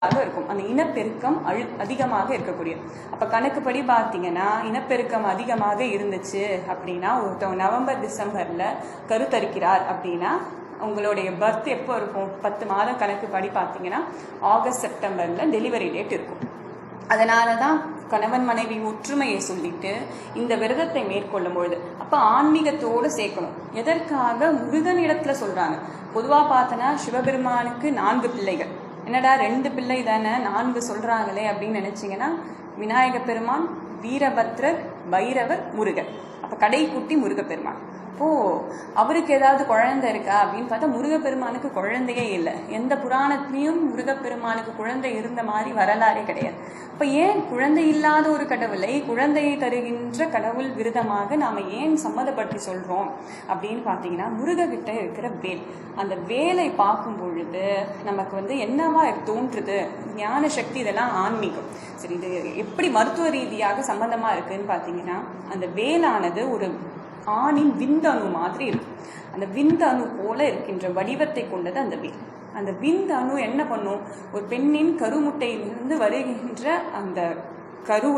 இருக்கும். அந்த இனப்பெருக்கம் அதிகமாக இருக்கக்கூடிய. அப்போ கணக்குப்படி பார்த்தீங்கன்னா இனப்பெருக்கம் அதிகமாக இருந்துச்சு அப்படின்னா ஒருத்தவங்க நவம்பர் டிசம்பரில் கருத்தரிக்கிறார் அப்படின்னா உங்களுடைய பர்த் எப்போ இருக்கும்? 10 மாதம் கணக்குப்படி பார்த்தீங்கன்னா ஆகஸ்ட் செப்டம்பரில் டெலிவரி டேட் இருக்கும். அதனால தான் கணவன் மனைவி ஒற்றுமையை சொல்லிட்டு இந்த விரதத்தை மேற்கொள்ளும் பொழுது அப்போ ஆன்மீகத்தோடு சேர்க்கணும். எதற்காக? முருகனிடத்துல சொல்கிறாங்க. பொதுவாக பார்த்தோன்னா சிவபெருமானுக்கு 4 பிள்ளைகள். என்னடா 2 பிள்ளை தானே 4 சொல்கிறாங்களே அப்படின்னு நினச்சிங்கன்னா விநாயக பெருமான், வீரபத்ரர், பைரவர், முருகர். அப்போ கடைக்குட்டி முருகப்பெருமான். அவருக்கு ஏதாவது குழந்தை இருக்கா அப்படின்னு பார்த்தா முருகப்பெருமானுக்கு குழந்தையே இல்லை. எந்த புராணத்திலையும் முருகப்பெருமானுக்கு குழந்தை இருந்த மாதிரி வரலாறே கிடையாது. அப்போ ஏன் குழந்தை இல்லாத ஒரு கடவுளை குழந்தையை தருகின்ற கடவுள் விரதமாக நாம் ஏன் சம்மதப்படுத்தி சொல்கிறோம் அப்படின்னு பார்த்தீங்கன்னா முருககிட்ட இருக்கிற வேல். அந்த வேலை பார்க்கும் பொழுது நமக்கு என்னவா தோன்றுது? ஞான சக்தி, இதெல்லாம் ஆன்மீகம். சரி, இது எப்படி மருத்துவ ரீதியாக சம்பந்தமாக இருக்குதுன்னு பார்த்தீங்கன்னா அந்த வேலானது ஒரு ஆணின் விந்தணு மாதிரி இருக்கும். அந்த விந்தணு போல இருக்கின்ற வடிவத்தை கொண்டது அந்த வேல். அந்த விந்தணு என்ன பண்ணும்? ஒரு பெண்ணின் கருமுட்டையிலிருந்து வருகின்ற அந்த கரு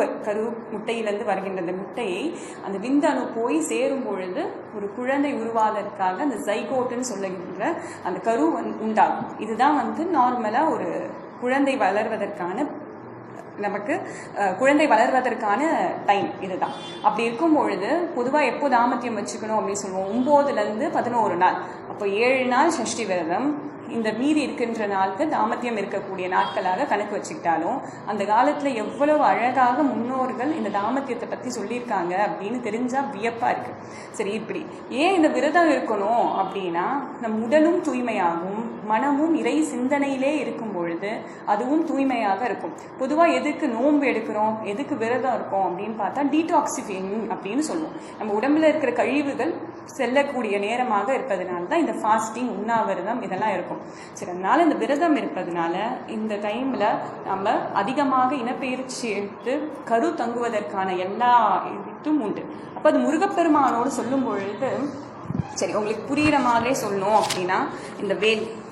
முட்டையிலிருந்து வருகின்ற அந்த முட்டையை அந்த விந்தணு போய் சேரும் பொழுது ஒரு குழந்தை உருவாவதற்காக அந்த ஜைகோட்டுன்னு சொல்லுகின்ற அந்த கரு உண்டாகும். இதுதான் நார்மலாக ஒரு குழந்தை வளர்வதற்கான நமக்கு குழந்தை வளர்வதற்கான டைம் இதுதான். அப்படி இருக்கும் பொழுது பொதுவாக எப்போ தாமத்தியம் வச்சுக்கணும் அப்படின்னு சொல்லுவோம்? 9லேருந்து 11 நாள். அப்போ 7 நாள் சஷ்டி விரதம், இந்த மீதி இருக்கின்ற நாளுக்கு தாமத்தியம் இருக்கக்கூடிய நாட்களாக கணக்கு வச்சுக்கிட்டாலும் அந்த காலத்தில் எவ்வளவு அழகாக முன்னோர்கள் இந்த தாமத்தியத்தை பற்றி சொல்லியிருக்காங்க அப்படின்னு தெரிஞ்சால் வியப்பாக இருக்குது. சரி, இப்படி ஏன் இந்த விரதம் இருக்கணும் அப்படின்னா நம் உடலும் தூய்மையாகும், மனமும் இறை சிந்தனையிலே இருக்கும் பொழுது அதுவும் தூய்மையாக இருக்கும். பொதுவாக எதுக்கு நோன்பு எடுக்கிறோம், எதுக்கு விரதம் இருக்கோம் அப்படின்னு பார்த்தா டீடாக்சிஃபைங் அப்படின்னு சொல்லுவோம். நம்ம உடம்புல இருக்கிற கழிவுகள் செல்லக்கூடிய நேரமாக இருப்பதனால தான் இந்த ஃபாஸ்டிங், உண்ணாவிரதம் இதெல்லாம் இருக்கும். சரி, அதனால இந்த விரதம் இருப்பதனால இந்த டைமில் நம்ம அதிகமாக இனப்பெயர்ச்சி எடுத்து கரு தங்குவதற்கான எல்லா இதுவும் உண்டு. அப்போ அது முருகப்பெருமானோடு சொல்லும் பொழுது சரி உங்களுக்கு புரிகிற மாதிரி சொல்லணும் அப்படின்னா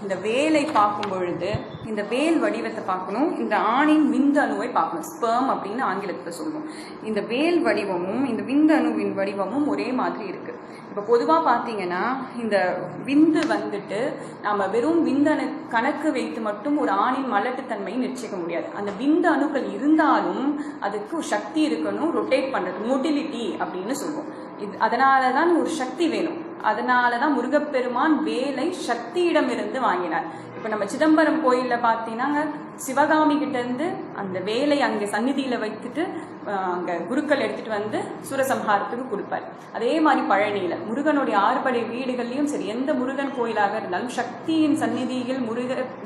இந்த வேலை பார்க்கும் பொழுது இந்த வேல் வடிவத்தை பார்க்கணும், இந்த ஆணின் விந்தணுவை பார்க்கணும். ஸ்பெர்ம் அப்படின்னு ஆங்கிலத்தில் சொல்லுவோம். இந்த வேல் வடிவமும் இந்த விந்தணுவின் வடிவமும் ஒரே மாதிரி இருக்குது. இப்போ பொதுவாக பார்த்தீங்கன்னா இந்த விந்து நம்ம வெறும் விந்தணு கணக்கு வைத்து மட்டும் ஒரு ஆணின் மலட்டுத்தன்மையை நிச்சயிக்க முடியாது. அந்த விந்து அணுக்கள் இருந்தாலும் அதுக்கு ஒரு சக்தி இருக்கணும், ரொட்டேட் பண்ணுறது, மொட்டிலிட்டி அப்படின்னு சொல்லுவோம். அதனால தான் ஒரு சக்தி வேணும். அதனால தான் முருகப்பெருமான் வேலை சக்தியிடமிருந்து வாங்கினார். இப்போ நம்ம சிதம்பரம் கோயிலில் பார்த்தீங்கன்னா சிவகாமி கிட்டேருந்து அந்த வேலை அங்கே சந்நிதியில் வைத்துட்டு அங்கே குருக்கள் எடுத்துகிட்டு சூரசம்ஹாரத்துக்கு கொடுப்பார். அதே மாதிரி பழனியில் முருகனுடைய 6 படை வீடுகள்லையும் சரி, எந்த முருகன் கோயிலாக இருந்தாலும் சக்தியின் சந்நிதியில்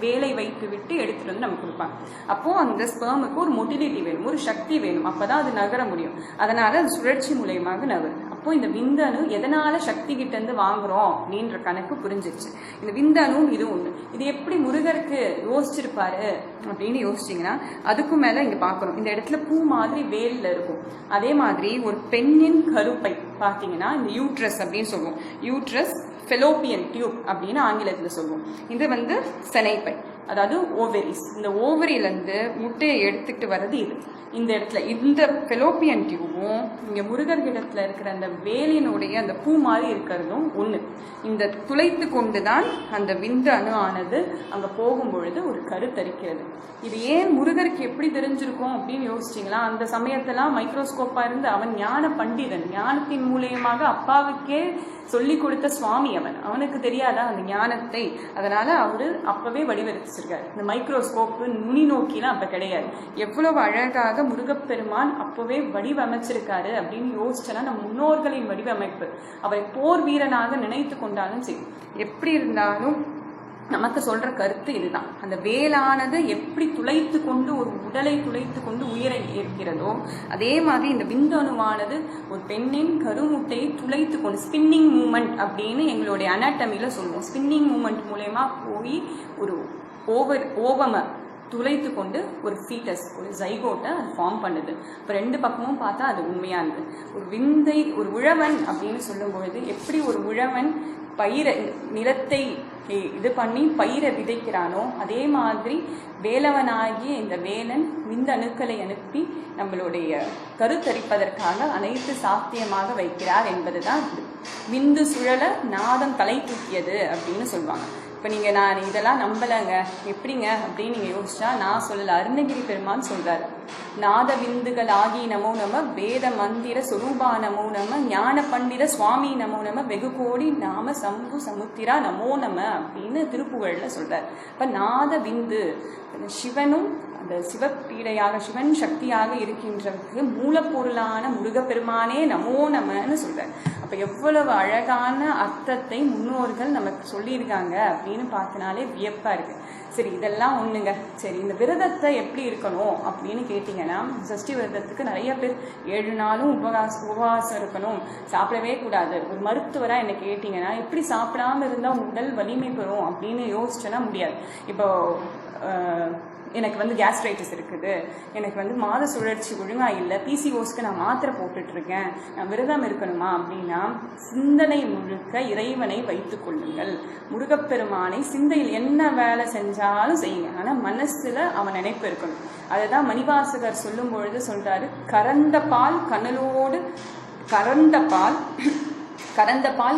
வேலை வைத்து விட்டு எடுத்துகிட்டு நமக்கு கொடுப்பாங்க. அப்போது அந்த ஸ்பெர்முக்கு ஒரு மொட்டிலிட்டி வேணும், ஒரு சக்தி வேணும். அப்போ தான் அது நகர முடியும். அதனால் அது சுழற்சி மூலயமாக நகரும். அப்போ இந்த விந்தணு எதனால சக்தி கிட்டேருந்து வாங்குறோம் அப்படின்ற கணக்கு புரிஞ்சிருச்சு. இந்த விந்தணு இது ஒன்று. இது எப்படி முருகருக்கு யோசிச்சிருப்பாரு அப்படின்னு யோசிச்சிங்கன்னா அதுக்கும் மேலே இங்கே பார்க்கணும். இந்த இடத்துல பூ மாதிரி வேலில் இருக்கும். அதே மாதிரி ஒரு பெண்ணின் கருப்பை பார்த்தீங்கன்னா இந்த யூட்ரஸ் அப்படின்னு சொல்லுவோம். யூட்ரஸ், ஃபெலோப்பியன் டியூப் அப்படின்னு ஆங்கிலத்தில் சொல்லுவோம். இது செனைப்பை, அதாவது ஓவரிஸ். இந்த ஓவரியிலேருந்து முட்டையை எடுத்துக்கிட்டு வர்றது இது. இந்த இடத்துல இந்த ஃபெலோப்பியன் டியூபும் இங்கே முருகர்கிடத்தில் இருக்கிற அந்த வேலினுடைய அந்த பூ மாதிரி இருக்கிறதும் ஒன்று. இந்த துளைத்து கொண்டு தான் அந்த விந்து அணு ஆனது அங்கே போகும் பொழுது ஒரு கருத்தரிக்கிறது. இது ஏன் முருகருக்கு எப்படி தெரிஞ்சிருக்கும் அப்படின்னு யோசிச்சிங்களா? அந்த சமயத்தெல்லாம் மைக்ரோஸ்கோப்பாக இருந்து அவன் ஞான பண்டிதன், ஞானத்தின் மூலியமாக அப்பாவுக்கே சொல்லி கொடுத்த சுவாமி அவனுக்கு தெரியாதா அந்த ஞானத்தை? அதனால அவரு அப்பவே வடிவமைச்சிருக்காரு. இந்த மைக்ரோஸ்கோப்பு, நுனி நோக்கிலாம் அப்ப கிடையாது. எவ்வளவு அழகாக முருகப்பெருமான் அப்பவே வடிவமைச்சிருக்காரு அப்படின்னு யோசிச்சனா நம் முன்னோர்களின் வடிவமைப்பு. அவரை போர் வீரனாக நினைத்து கொண்டாலும் சரி, எப்படி இருந்தாலும் நமக்கு சொல்ற கருத்து இதுதான். அந்த வேலானது எப்படி துளைத்து கொண்டு ஒரு உடலை துளைத்து கொண்டு உயிரை ஏற்கிறதோ அதே மாதிரி இந்த விந்தணுவானது ஒரு பெண்ணின் கருமுட்டையை துளைத்து கொண்டு ஸ்பின்னிங் மூமெண்ட் அப்படின்னு எங்களுடைய அனாட்டமியில சொல்லுவோம். ஸ்பின்னிங் மூமெண்ட் மூலயமா போய் ஒரு ஓவம துளைத்து கொண்டு ஒரு ஃபீட்டஸ், ஒரு ஜைகோட்டை அது ஃபார்ம் பண்ணுது. இப்போ 2 பக்கமும் பார்த்தா அது உண்மையானது. ஒரு விந்தை, ஒரு உழவன் அப்படின்னு சொல்லும் பொழுது எப்படி ஒரு உழவன் பயிரை நிலத்தை இது பண்ணி பயிரை விதைக்கிறானோ அதே மாதிரி வேலவனாகிய இந்த வேலன் விந்தணுக்களை அனுப்பி நம்மளுடைய கருத்தரிப்பதற்காக அனைத்து சாத்தியமாக வைக்கிறார் என்பதுதான் விந்து சுழல நாதம் தலை தூக்கியது அப்படின்னு சொல்லுவாங்க. இப்போ நீங்கள் நான் இதெல்லாம் நம்பலைங்க எப்படிங்க அப்படின்னு நீங்கள் யோசிச்சா நான் சொல்லலை, அருணகிரி பெருமான் சொல்கிறார். நாத விந்துகள் ஆகி நமோ நம, வேத மந்திர சொரூபா நமோ நம, ஞான பண்டித சுவாமி நமோ நம, வெகு கோடி நாம சம்பு சமுத்திரா நமோ நம அப்படின்னு திருப்புகழில் சொல்கிறார். இப்போ நாத விந்து சிவனும் அந்த சிவப்பீடையாக சிவன் சக்தியாக இருக்கின்றவருக்கு மூலப்பொருளான முருகப்பெருமானே நமோ நமன்னு சொல்கிறார். அப்போ எவ்வளவு அழகான அர்த்தத்தை முன்னோர்கள் நமக்கு சொல்லியிருக்காங்க அப்படின்னு பார்த்தனாலே வியப்பாக இருக்குது. சரி, இதெல்லாம் ஒன்றுங்க. சரி, இந்த விரதத்தை எப்படி இருக்கணும் அப்படின்னு கேட்டிங்கன்னா, சஷ்டி விரதத்துக்கு நிறைய பேர் 7 நாளும் உபவாசம் இருக்கணும், சாப்பிடவே கூடாது. ஒரு மருத்துவராக என்ன கேட்டிங்கன்னா, எப்படி சாப்பிடாமல் இருந்தால் உடல் வலிமை பெறும் அப்படின்னு யோசிச்சோன்னா முடியாது. இப்போ எனக்கு கேஸ்ட்ரைட்டிஸ் இருக்குது, எனக்கு மாத சுழற்சி ஒழுங்காக இல்லை, பிசிஓஸ்க்கு நான் மாத்திரை போட்டுட்ருக்கேன், நான் விரதம் இருக்கணுமா அப்படின்னா சிந்தனை முழுக்க இறைவனை வைத்து கொள்ளுங்கள். முருகப்பெருமானை சிந்தையில் என்ன வேலை செஞ்சாலும் செய்யுங்க, ஆனால் மனசில் அவன் நினைப்பு இருக்கணும். அதுதான் மணிவாசகர் சொல்லும் பொழுது சொல்கிறாரு, கறந்த பால்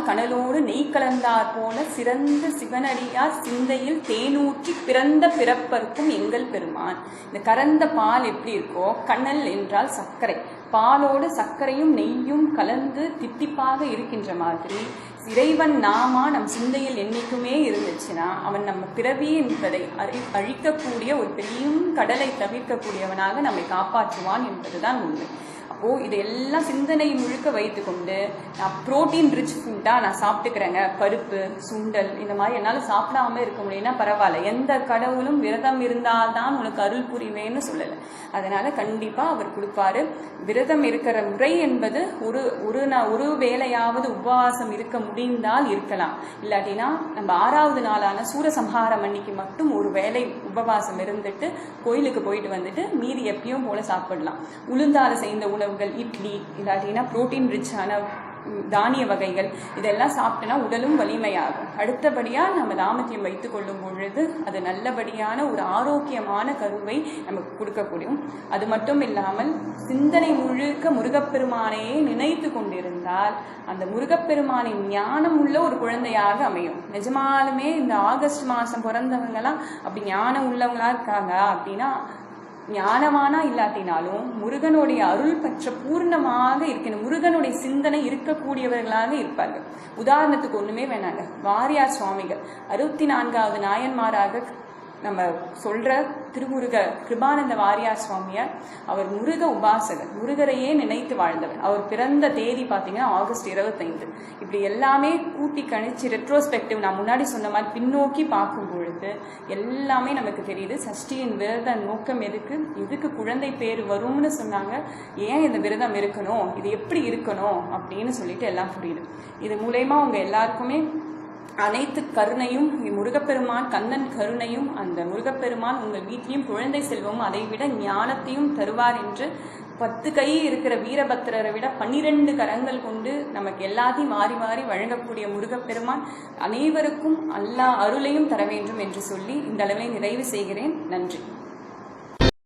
கனலோடு நெய் கலந்தார் போல சிறந்த சிவனடியார் சிந்தையில் தேனூற்றி பிறந்த பிறப்பருக்கும் எங்கள் பெருமான். இந்த கறந்த பால் எப்படி இருக்கோ, கனல் என்றால் சர்க்கரை, பாலோடு சர்க்கரையும் நெய்யும் கலந்து தித்திப்பாக இருக்கின்ற மாதிரி இறைவன் நாமா நம் சிந்தையில் என்னைக்குமே இருந்துச்சுன்னா அவன் நம்ம பிறவி என்பதை அழிக்கக்கூடிய ஒரு பெரிய கடலை தவிர்க்கக்கூடியவனாக நம்மை காப்பாற்றுவான் என்பதுதான் உண்மை. அப்போது இதையெல்லாம் சிந்தனை முழுக்க வைத்து கொண்டு நான் ப்ரோட்டீன் ரிச் ஃபுட்டாக நான் சாப்பிட்டுக்கிறேங்க, பருப்பு சுண்டல் இந்த மாதிரி என்னால் சாப்பிடாம இருக்க முடியும்னா பரவாயில்ல, எந்த கடவுளும் விரதம் இருந்தால்தான் உனக்கு அருள் புரிவேன்னு சொல்லலை. அதனால் கண்டிப்பாக அவர் கொடுப்பாரு. விரதம் இருக்கிற முறை என்பது ஒரு வேளையாவது உபவாசம் இருக்க முடிந்தால் இருக்கலாம், இல்லாட்டினா நம்ம 6வது நாளான சூரசம்ஹாரம் அன்னைக்கு மட்டும் ஒரு வேளை உபவாசம் இருந்துட்டு கோயிலுக்கு போயிட்டு வந்துட்டு மீதி எப்பயும் போல சாப்பிடலாம். உளுந்தால செய்த உணவுகள், இட்லி, இல்லாட்டினா புரோட்டீன் ரிச்சான தானிய வகைகள் இதெல்லாம் சாப்பிட்டோன்னா உடலும் வலிமையாகும். அடுத்தபடியாக நம்ம தாமத்தியம் வைத்து கொள்ளும் பொழுது அது நல்லபடியான ஒரு ஆரோக்கியமான கருவை நமக்கு கொடுக்கக்கூடியும். அது மட்டும் இல்லாமல் சிந்தனை முழுக்க முருகப்பெருமானையே நினைத்து கொண்டிருந்தால் அந்த முருகப்பெருமானின் ஞானம் உள்ள ஒரு குழந்தையாக அமையும். நிஜமாலுமே இந்த ஆகஸ்ட் மாதம் பிறந்தவங்கலாம் அப்படி ஞானம் உள்ளவங்களா இருக்காங்க அப்படின்னா, ஞானமானா இல்லாட்டினாலும் முருகனுடைய அருள் பற்ற பூர்ணமாக இருக்கணும், முருகனுடைய சிந்தனை இருக்கக்கூடியவர்களாக இருப்பார்கள். உதாரணத்துக்கு ஒண்ணுமே வேணாங்க, வாரியார் சுவாமிகள் 64வது நாயன்மாராக நம்ம சொல்ற திருமுருக கிருபானந்த வாரியார் சுவாமியார், அவர் முருக உபாசகர், முருகரையே நினைத்து வாழ்ந்தவர். அவர் பிறந்த தேதி பார்த்தீங்கன்னா ஆகஸ்ட் 25. இப்படி எல்லாமே கூட்டி கணிச்சு ரெட்ரோஸ்பெக்டிவ் நான் முன்னாடி சொன்ன மாதிரி பின்னோக்கி பார்க்கும் பொழுது எல்லாமே நமக்கு தெரியுது. சஷ்டியின் விரத நோக்கம் எதுக்கு குழந்தை பேர் வரும்னு சொன்னாங்க, ஏன் இந்த விரதம் இருக்கணும், இது எப்படி இருக்கணும் அப்படின்னு சொல்லிட்டு எல்லாம் புரியுது. இது மூலயமா அவங்க எல்லாருக்குமே அனைத்து கருணையும் முருகப்பெருமான் கந்தன் கருணையும், அந்த முருகப்பெருமான் உங்கள் வீட்லேயும் குழந்தை செல்வமும் அதை விட ஞானத்தையும் தருவார் என்று 10 கை இருக்கிற வீரபத்திரரை விட 12 கரங்கள் கொண்டு நமக்கு எல்லாத்தையும் மாறி மாறி வழங்கக்கூடிய முருகப்பெருமான் அனைவருக்கும் எல்லா அருளையும் தர வேண்டும் என்று சொல்லி இந்த அளவை நிறைவு செய்கிறேன். நன்றி.